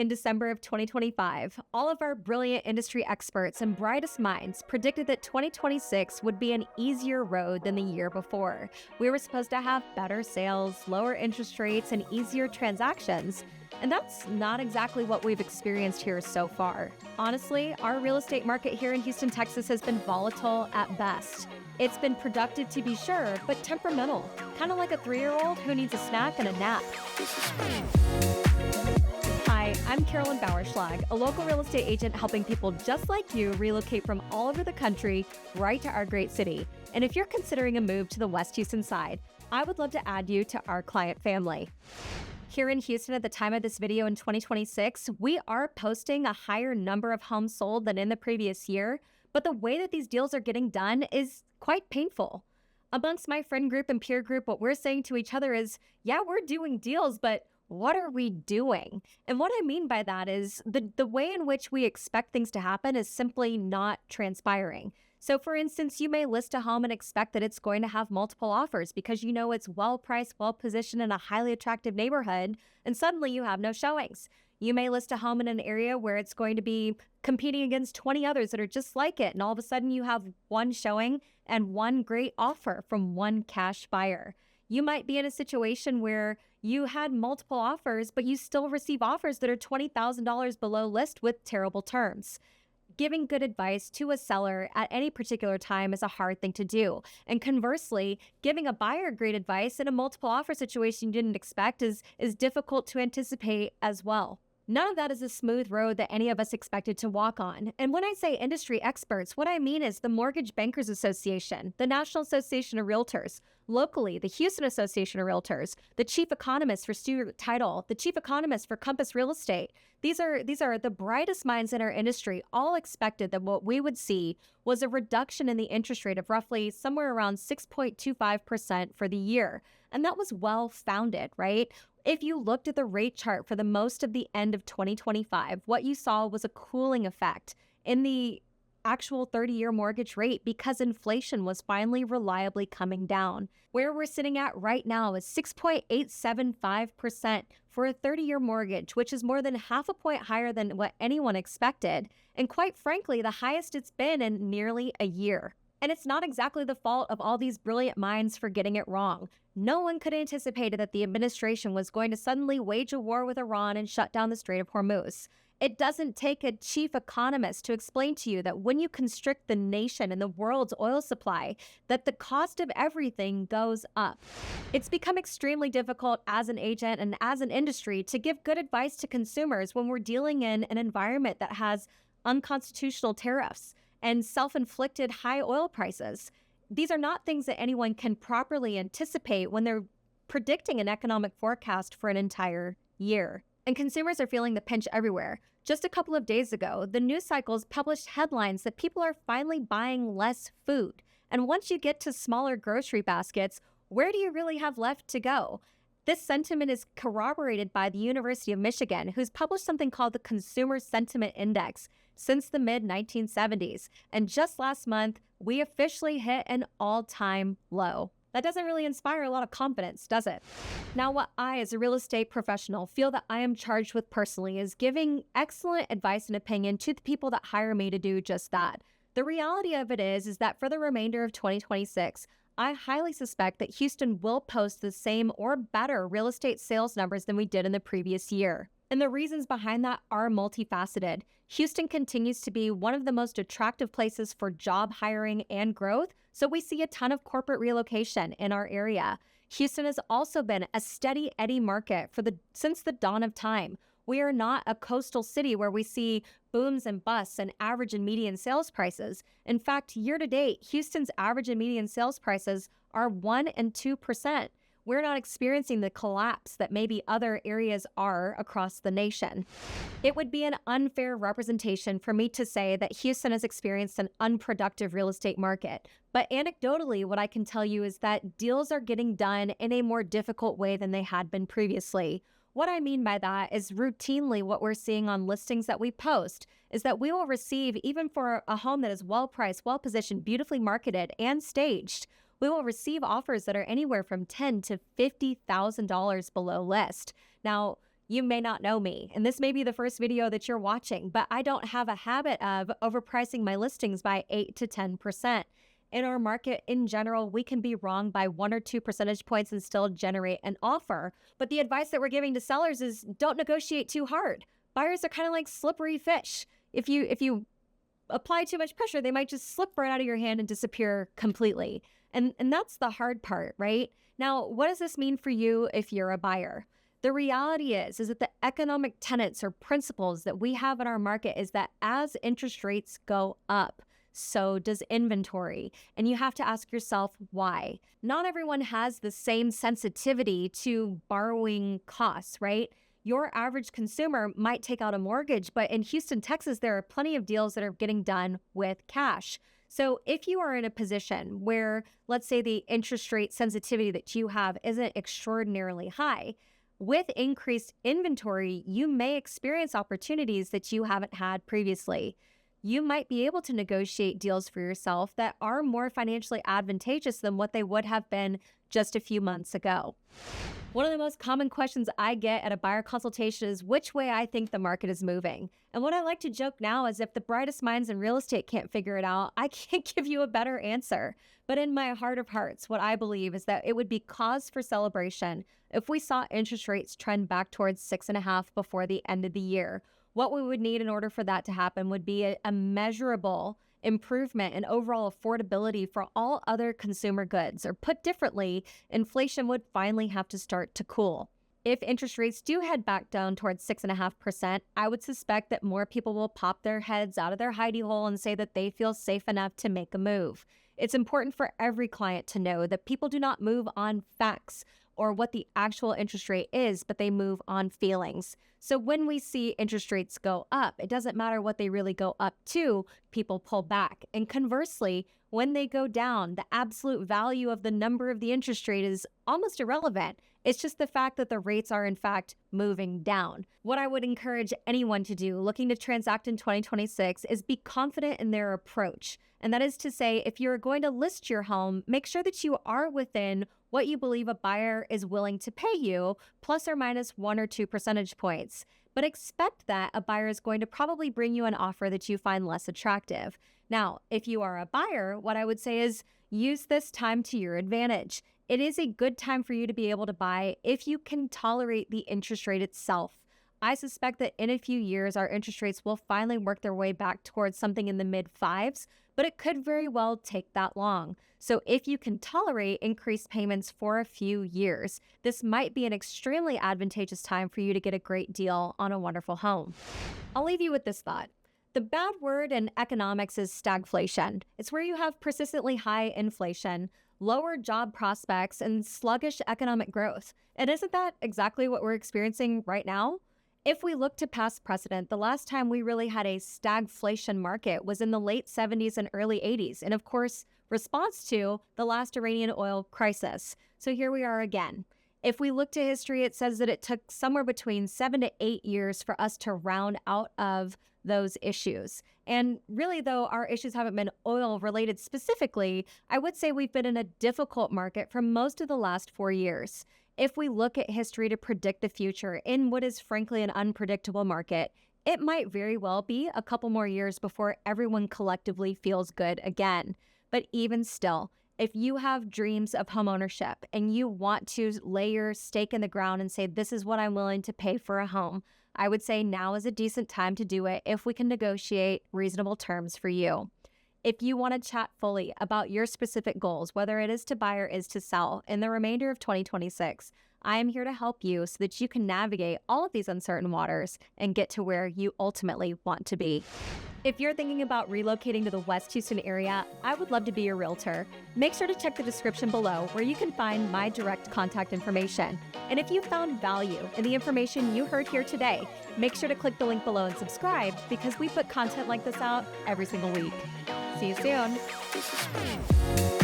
In December of 2025, all of our brilliant industry experts and brightest minds predicted that 2026 would be an easier road than the year before. We were supposed to have better sales, lower interest rates, and easier transactions. And that's not exactly what we've experienced here so far. Honestly, our real estate market here in Houston, Texas has been volatile at best. It's been productive to be sure, but temperamental. Kind of like a 3-year-old who needs a snack and a nap. Hi, I'm Carolyn Bauerschlag, a local real estate agent helping people just like you relocate from all over the country right to our great city. And if you're considering a move to the West Houston side, I would love to add you to our client family. Here in Houston at the time of this video in 2026, we are posting a higher number of homes sold than in the previous year, but the way that these deals are getting done is quite painful. Amongst my friend group and peer group, what we're saying to each other is, yeah, we're doing deals, but what are we doing? And what I mean by that is the way in which we expect things to happen is simply not transpiring. So for instance, you may list a home and expect that it's going to have multiple offers because you know it's well-priced, well-positioned in a highly attractive neighborhood, and suddenly you have no showings. You may list a home in an area where it's going to be competing against 20 others that are just like it, and all of a sudden you have one showing and one great offer from one cash buyer. You might be in a situation where you had multiple offers, but you still receive offers that are $20,000 below list with terrible terms. Giving good advice to a seller at any particular time is a hard thing to do. And conversely, giving a buyer great advice in a multiple offer situation you didn't expect is difficult to anticipate as well. None of that is a smooth road that any of us expected to walk on. And when I say industry experts, what I mean is the Mortgage Bankers Association, the National Association of Realtors, locally, the Houston Association of Realtors, the chief economist for Stewart Title, the chief economist for Compass Real Estate. These are the brightest minds in our industry, all expected that what we would see was a reduction in the interest rate of roughly somewhere around 6.25% for the year. And that was well-founded, right? If you looked at the rate chart for the most of the end of 2025, what you saw was a cooling effect in the actual 30-year mortgage rate because inflation was finally reliably coming down. Where we're sitting at right now is 6.875% for a 30-year mortgage, which is more than half a point higher than what anyone expected, and quite frankly, the highest it's been in nearly a year. And it's not exactly the fault of all these brilliant minds for getting it wrong. No one could have anticipated that the administration was going to suddenly wage a war with Iran and shut down the Strait of Hormuz. It doesn't take a chief economist to explain to you that when you constrict the nation and the world's oil supply, that the cost of everything goes up. It's become extremely difficult as an agent and as an industry to give good advice to consumers when we're dealing in an environment that has unconstitutional tariffs and self-inflicted high oil prices. These are not things that anyone can properly anticipate when they're predicting an economic forecast for an entire year. And consumers are feeling the pinch everywhere. Just a couple of days ago, the news cycles published headlines that people are finally buying less food. And once you get to smaller grocery baskets, where do you really have left to go? This sentiment is corroborated by the University of Michigan, who's published something called the Consumer Sentiment Index since the mid-1970s. And just last month, we officially hit an all-time low. That doesn't really inspire a lot of confidence, does it? Now, what I, as a real estate professional, feel that I am charged with personally is giving excellent advice and opinion to the people that hire me to do just that. The reality of it is that for the remainder of 2026, I highly suspect that Houston will post the same or better real estate sales numbers than we did in the previous year. And the reasons behind that are multifaceted. Houston continues to be one of the most attractive places for job hiring and growth, so we see a ton of corporate relocation in our area. Houston has also been a steady Eddie market since the dawn of time. We are not a coastal city where we see booms and busts and average and median sales prices. In fact, year to date, Houston's average and median sales prices are 1% and 2%. We're not experiencing the collapse that maybe other areas are across the nation. It would be an unfair representation for me to say that Houston has experienced an unproductive real estate market. But anecdotally, what I can tell you is that deals are getting done in a more difficult way than they had been previously. What I mean by that is routinely what we're seeing on listings that we post is that we will receive, even for a home that is well-priced, well-positioned, beautifully marketed, and staged, we will receive offers that are anywhere from $10,000 to $50,000 below list. Now, You may not know me, and this may be the first video that you're watching, but I don't have a habit of overpricing my listings by 8 to 10%. In our market in general, we can be wrong by 1 or 2 percentage points and still generate an offer. But the advice that we're giving to sellers is don't negotiate too hard. Buyers are kind of like slippery fish. If you apply too much pressure, they might just slip right out of your hand and disappear completely. And that's the hard part, right? Now, what does this mean for you if you're a buyer? The reality is that the economic tenets or principles that we have in our market is that as interest rates go up, so does inventory. And you have to ask yourself why. Not everyone has the same sensitivity to borrowing costs, right? Your average consumer might take out a mortgage, but in Houston, Texas, there are plenty of deals that are getting done with cash. So if you are in a position where, let's say, the interest rate sensitivity that you have isn't extraordinarily high, with increased inventory, you may experience opportunities that you haven't had previously. You might be able to negotiate deals for yourself that are more financially advantageous than what they would have been just a few months ago. One of the most common questions I get at a buyer consultation is which way I think the market is moving. And what I like to joke now is if the brightest minds in real estate can't figure it out, I can't give you a better answer. But in my heart of hearts, what I believe is that it would be cause for celebration if we saw interest rates trend back towards 6.5 before the end of the year. What we would need in order for that to happen would be a measurable improvement in overall affordability for all other consumer goods. Or put differently, inflation would finally have to start to cool. If interest rates do head back down towards 6.5%, I would suspect that more people will pop their heads out of their hidey hole and say that they feel safe enough to make a move. It's important for every client to know that people do not move on facts or what the actual interest rate is, but they move on feelings. So when we see interest rates go up, it doesn't matter what they really go up to, people pull back. And conversely, when they go down, the absolute value of the number of the interest rate is almost irrelevant. It's just the fact that the rates are in fact moving down. What I would encourage anyone to do looking to transact in 2026 is be confident in their approach. And that is to say, if you're going to list your home, make sure that you are within what you believe a buyer is willing to pay you, plus or minus 1 or 2 percentage points. But expect that a buyer is going to probably bring you an offer that you find less attractive. Now, if you are a buyer, what I would say is use this time to your advantage. It is a good time for you to be able to buy if you can tolerate the interest rate itself. I suspect that in a few years, our interest rates will finally work their way back towards something in the mid-5s, but it could very well take that long. So if you can tolerate increased payments for a few years, this might be an extremely advantageous time for you to get a great deal on a wonderful home. I'll leave you with this thought. The bad word in economics is stagflation. It's where you have persistently high inflation, lower job prospects, and sluggish economic growth. And isn't that exactly what we're experiencing right now? If we look to past precedent, the last time we really had a stagflation market was in the late 70s and early 80s, and of course, response to the last Iranian oil crisis. So here we are again. If we look to history, it says that it took somewhere between 7 to 8 years for us to round out of those issues. And really, though, our issues haven't been oil related specifically, I would say we've been in a difficult market for most of the last 4 years. If we look at history to predict the future in what is frankly an unpredictable market, it might very well be a couple more years before everyone collectively feels good again. But even still, if you have dreams of homeownership and you want to lay your stake in the ground and say, this is what I'm willing to pay for a home, I would say now is a decent time to do it if we can negotiate reasonable terms for you. If you want to chat fully about your specific goals, whether it is to buy or is to sell in the remainder of 2026, I am here to help you so that you can navigate all of these uncertain waters and get to where you ultimately want to be. If you're thinking about relocating to the West Houston area, I would love to be your realtor. Make sure to check the description below where you can find my direct contact information. And if you found value in the information you heard here today, make sure to click the link below and subscribe because we put content like this out every single week. See you soon.